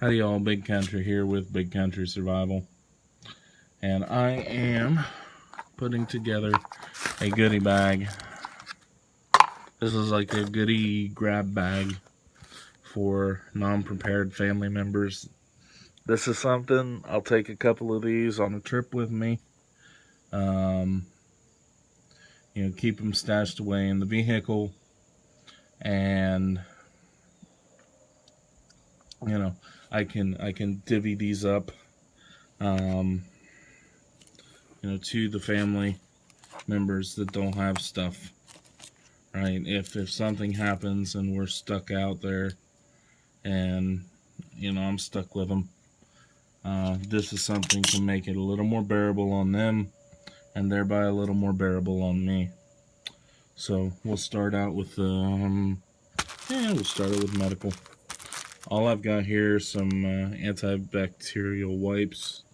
Howdy y'all, Big Country here with Big Country Survival. And I am putting together a goodie bag. This is like a goodie grab bag for non-prepared family members. This is something, I'll take a couple of these on a trip with me. Keep them stashed away in the vehicle. And I can divvy these up to the family members that don't have stuff, right? If something happens and we're stuck out there and I'm stuck with them, this is something to make it a little more bearable on them and thereby a little more bearable on me. So we'll start out with medical. All I've got here is some antibacterial wipes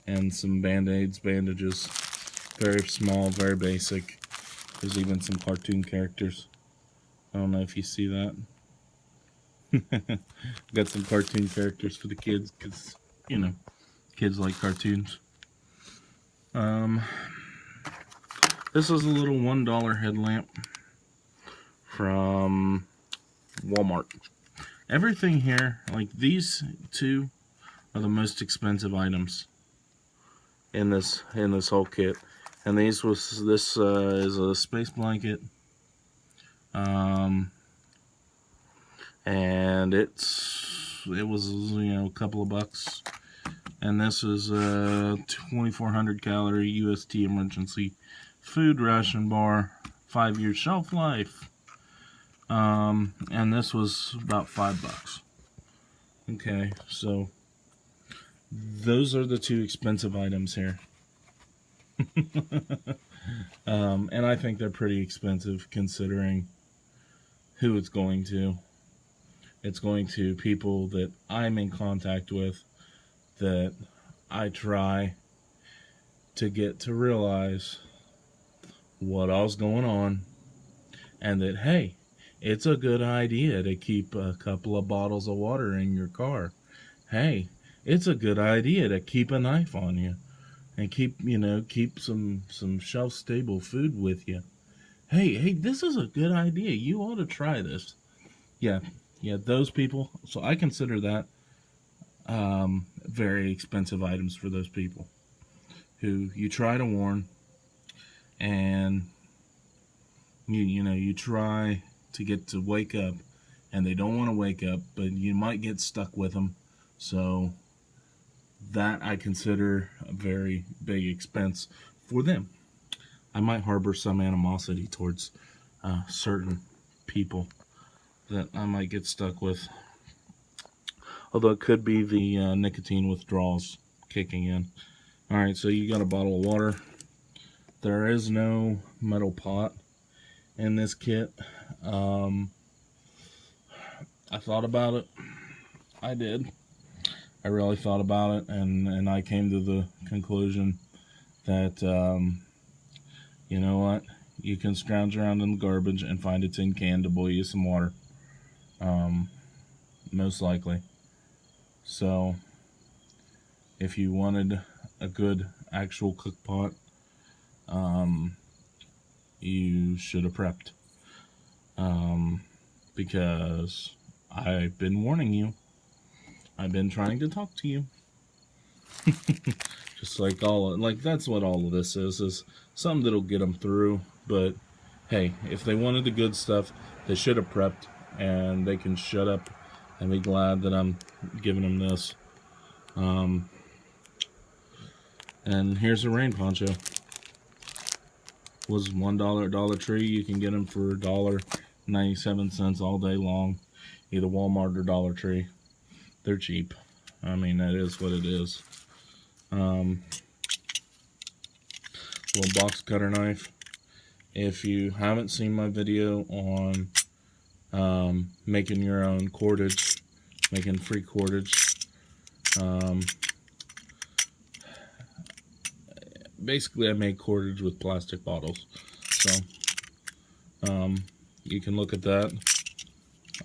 and some band-aids, bandages. Very small, very basic. There's even some cartoon characters. I don't know if you see that. Got some cartoon characters for the kids, because, kids like cartoons. This is a little $1 headlamp from Walmart. Everything here, like these two, are the most expensive items in this whole kit. And this is a space blanket, and it was a couple of bucks. And this is a 2,400 calorie UST emergency food ration bar, 5-year shelf life. And this was about $5. Okay, so those are the two expensive items here. And I think they're pretty expensive considering who it's going to. It's going to people that I'm in contact with, that I try to get to realize what all's going on, and that, hey, it's a good idea to keep a couple of bottles of water in your car. Hey, it's a good idea to keep a knife on you and keep some shelf-stable food with you. Hey, this is a good idea. You ought to try this. Yeah, those people. So I consider that very expensive items for those people who you try to warn, and you try to get to wake up, and they don't want to wake up, but you might get stuck with them. So that I consider a very big expense for them. I might harbor some animosity towards certain people that I might get stuck with. Although it could be the nicotine withdrawals kicking in. Alright, so you got a bottle of water. There is no metal pot in this kit. I thought about it. I did. I really thought about it, and I came to the conclusion that, you know what? You can scrounge around in the garbage and find a tin can to boil you some water. Most likely. So, if you wanted a good actual cook pot, you should have prepped. Because I've been warning you. I've been trying to talk to you. Just like that's what all of this is something that'll get them through. But hey, if they wanted the good stuff, they should have prepped, and they can shut up and be glad that I'm giving them this. And here's a rain poncho. Was $1 at Dollar Tree. You can get them for $1.97 all day long, either Walmart or Dollar Tree. They're cheap. I mean, that is what it is. Little box cutter knife. If you haven't seen my video on making your own cordage, making free cordage, basically I make cordage with plastic bottles. So you can look at that.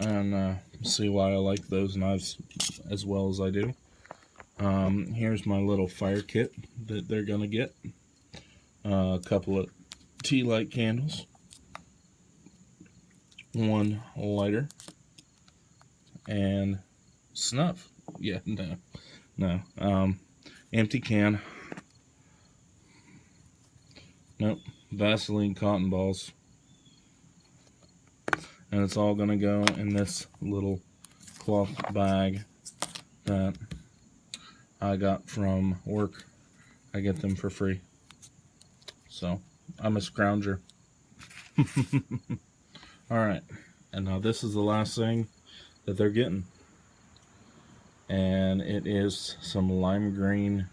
and see why I like those knives as well as I do. Here's my little fire kit that they're gonna get. A couple of tea light candles, one lighter, and snuff. Yeah, no. Empty can. Nope. Vaseline cotton balls. And it's all gonna go in this little cloth bag that I got from work. I get them for free. So, I'm a scrounger. Alright. And now this is the last thing that they're getting. And it is some lime green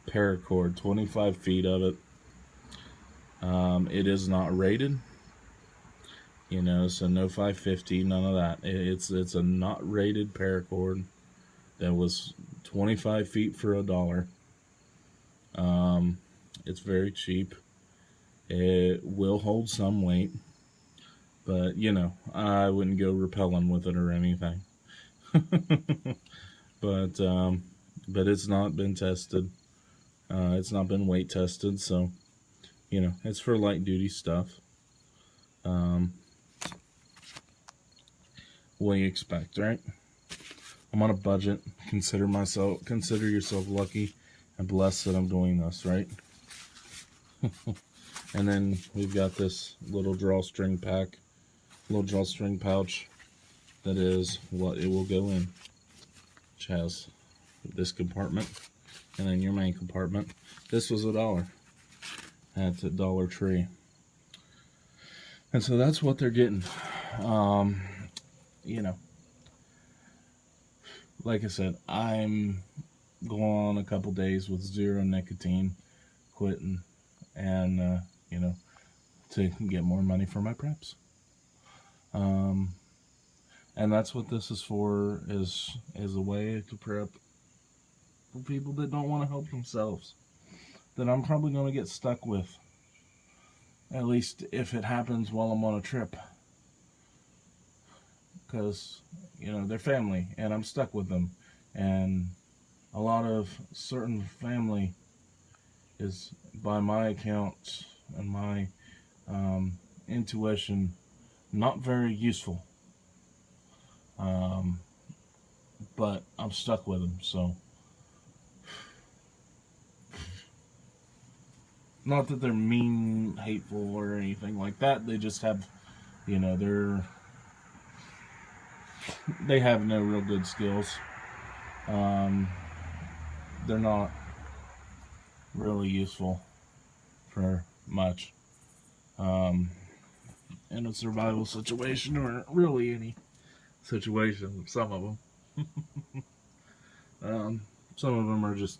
paracord, 25 feet of it. It is not rated, you know, so no 550, none of that. It's a not rated paracord that was 25 feet for $1. It's very cheap. It will hold some weight, but you know, I wouldn't go rappelling with it or anything. But it's not been tested. It's not been weight tested, so you know, it's for light duty stuff. What do you expect, right? I'm on a budget. Consider yourself lucky and blessed that I'm doing this, right? And then we've got this little drawstring pouch that is what it will go in, which has this compartment and then your main compartment. This was $1 at Dollar Tree, and so that's what they're getting. You know, like I said, I'm going on a couple days with zero nicotine, quitting, and you know, to get more money for my preps. And that's what this is for, is a way to prep for people that don't want to help themselves, that I'm probably going to get stuck with, at least if it happens while I'm on a trip, because you know, they're family and I'm stuck with them, and a lot of certain family is, by my account and my intuition, not very useful. But I'm stuck with them, so not that they're mean, hateful, or anything like that. They just have, you know, they have no real good skills. They're not really useful for much in a survival situation, or really any situation. Some of them. Some of them are just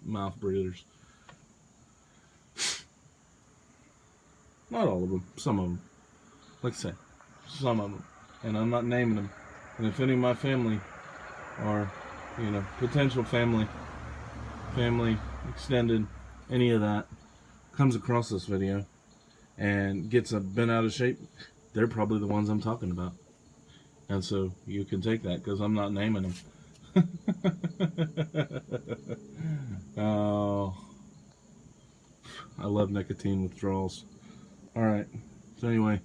mouth breathers. Not all of them. Some of them. Like I said, some of them. And I'm not naming them. And if any of my family, or you know, potential family, extended, any of that, comes across this video and gets bent out of shape, they're probably the ones I'm talking about. And so you can take that, because I'm not naming them. Oh, I love nicotine withdrawals. Alright, so anyway,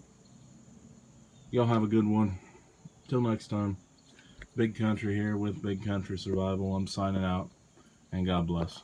y'all have a good one. Till next time, Big Country here with Big Country Survival. I'm signing out, and God bless.